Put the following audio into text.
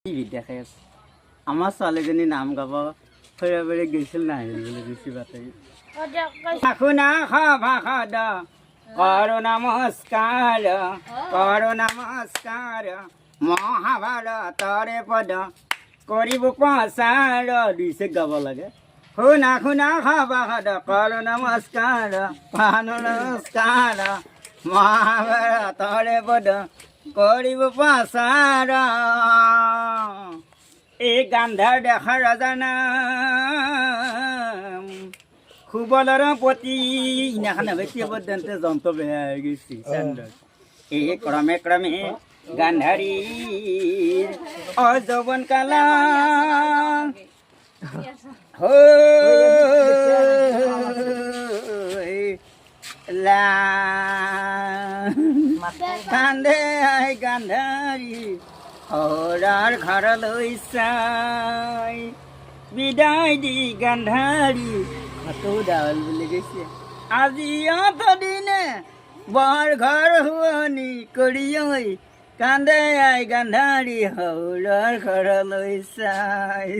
TV দেখাই আছে আমাৰ ছোৱালীজনী নাম গাব ফেৰবাৰী গৈছিল নাহিল বুলি বেছি বাতৰি শুনা ভাষাদ কৰো নমস্কাৰ মহাভাৰতৰে পদ কৰিব প্ৰচাৰ দিছে গাব লাগে শুনা ভাষাদ কৰো নমস্কাৰ মহাভাৰতৰে পদ কৰিব প্ৰচাৰ এই গান্ধাৰ দেশৰ ৰজা নাম সুবলৰ পতি ইনাখান বেছিবদ্যন্তে যন্ত্ৰ বেয়া হৈ গৈছে এই ক্ৰমে গান্ধাৰীৰ অযৌৱন কালা কান্দে আই গান্ধাৰী হৰাৰ ঘৰলৈ চাই বিদায় দি গান্ধাৰী ফটো ডাল বুলি কৈছে আজি অতদিনে বৰ ঘৰ শুৱনি কৰি ঐ কান্দে আই গান্ধাৰী হৰাৰ ঘৰলৈ চাই